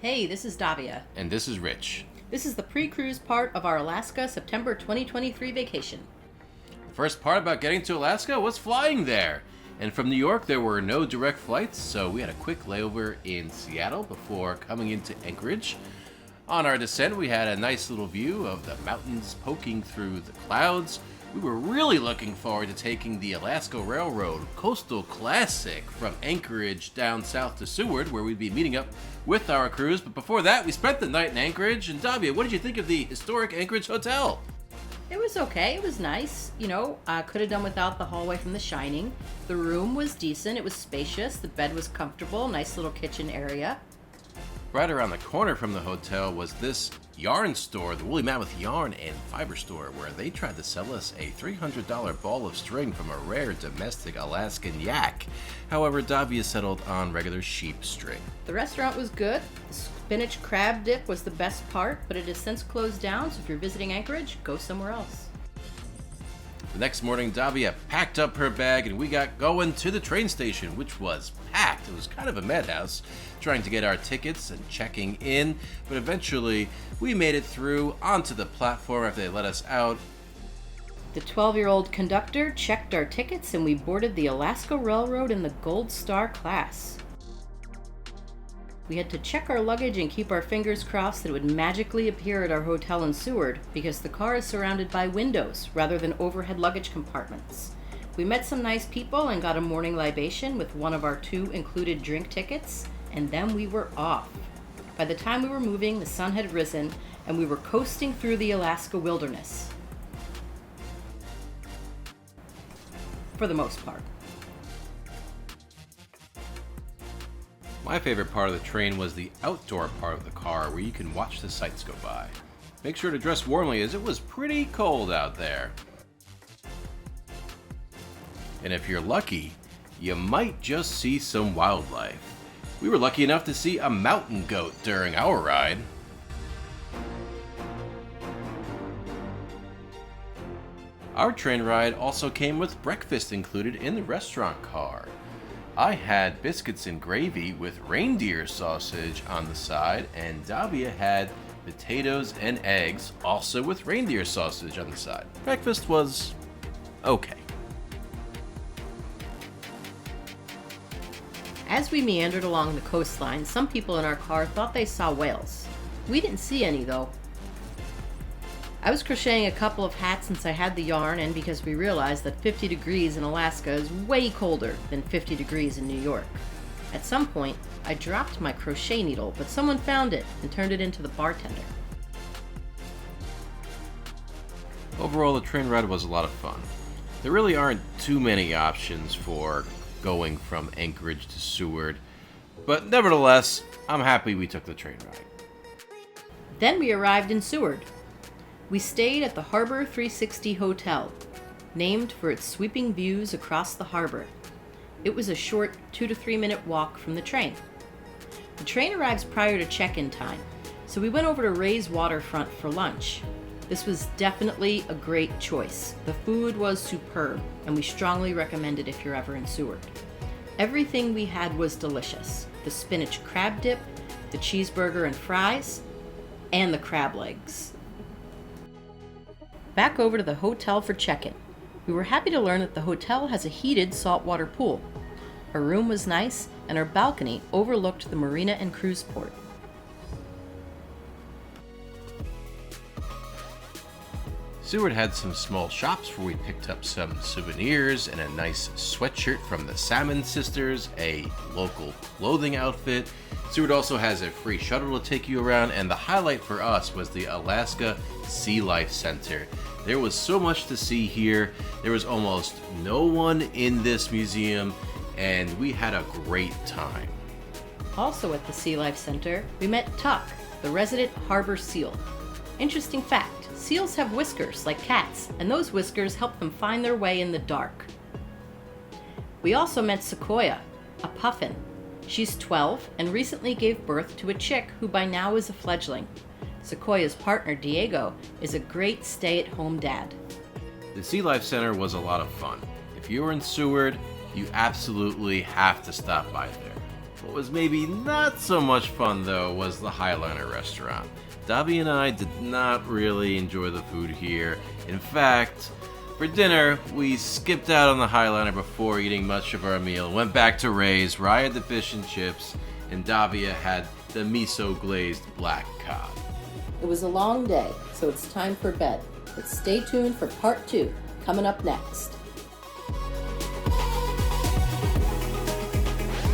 Hey, this is Davia. And this is Rich. This is the pre-cruise part of our Alaska September 2023 vacation. The first part about getting to Alaska was flying there. And from New York, there were no direct flights, so we had a quick layover in Seattle before coming into Anchorage. On our descent, we had a nice little view of the mountains poking through the clouds. We were really looking forward to taking the Alaska Railroad Coastal Classic from Anchorage down south to Seward, where we'd be meeting up with our crews. But before that, we spent the night in Anchorage. And Davia, what did you think of the historic Anchorage Hotel? It was okay. It was nice. I could have done without the hallway from The Shining. The room was decent. It was spacious. The bed was comfortable. Nice little kitchen area. Right around the corner from the hotel was this yarn store, the Woolly Mammoth Yarn and Fiber Store, where they tried to sell us a $300 ball of string from a rare domestic Alaskan yak. However, Davia settled on regular sheep string. The restaurant was good. The spinach crab dip was the best part, but it has since closed down, so if you're visiting Anchorage, go somewhere else. The next morning, Davia packed up her bag and we got going to the train station, which was packed. It was kind of a madhouse, trying to get our tickets and checking in, but eventually we made it through onto the platform after they let us out. The 12-year-old conductor checked our tickets and we boarded the Alaska Railroad in the GoldStar class. We had to check our luggage and keep our fingers crossed that it would magically appear at our hotel in Seward because the car is surrounded by windows rather than overhead luggage compartments. We met some nice people and got a morning libation with one of our 2 included drink tickets, and then we were off. By the time we were moving, the sun had risen and we were coasting through the Alaska wilderness. For the most part. My favorite part of the train was the outdoor part of the car where you can watch the sights go by. Make sure to dress warmly as it was pretty cold out there. And if you're lucky, you might just see some wildlife. We were lucky enough to see a mountain goat during our ride. Our train ride also came with breakfast included in the restaurant car. I had biscuits and gravy with reindeer sausage on the side, and Davia had potatoes and eggs, also with reindeer sausage on the side. Breakfast was okay. As we meandered along the coastline, some people in our car thought they saw whales. We didn't see any though. I was crocheting a couple of hats since I had the yarn and because we realized that 50 degrees in Alaska is way colder than 50 degrees in New York. At some point, I dropped my crochet needle, but someone found it and turned it into the bartender. Overall, the train ride was a lot of fun. There really aren't too many options for going from Anchorage to Seward, but nevertheless, I'm happy we took the train ride. Then we arrived in Seward. We stayed at the Harbor 360 Hotel, named for its sweeping views across the harbor. It was a short 2 to 3 minute walk from the train. The train arrives prior to check-in time, so we went over to Ray's Waterfront for lunch. This was definitely a great choice. The food was superb, and we strongly recommend it if you're ever in Seward. Everything we had was delicious. The spinach crab dip, the cheeseburger and fries, and the crab legs. Back over to the hotel for check-in. We were happy to learn that the hotel has a heated saltwater pool. Our room was nice, and our balcony overlooked the marina and cruise port. Seward had some small shops where we picked up some souvenirs and a nice sweatshirt from the Salmon Sisters, a local clothing outfit. Seward also has a free shuttle to take you around, and the highlight for us was the Alaska Sea Life Center. There was so much to see here. There was almost no one in this museum, and we had a great time. Also at the Sea Life Center, we met Tuck, the resident harbor seal. Interesting fact, seals have whiskers like cats, and those whiskers help them find their way in the dark. We also met Sequoia, a puffin. She's 12 and recently gave birth to a chick who by now is a fledgling. Sequoia's partner, Diego, is a great stay-at-home dad. The Sea Life Center was a lot of fun. If you're in Seward, you absolutely have to stop by there. What was maybe not so much fun, though, was the Highliner restaurant. Davia and I did not really enjoy the food here. In fact, for dinner, we skipped out on the Highliner before eating much of our meal, went back to Ray's, Rye had the fish and chips, and Davia had the miso glazed black cod. It was a long day, so it's time for bed. But stay tuned for part 2, coming up next.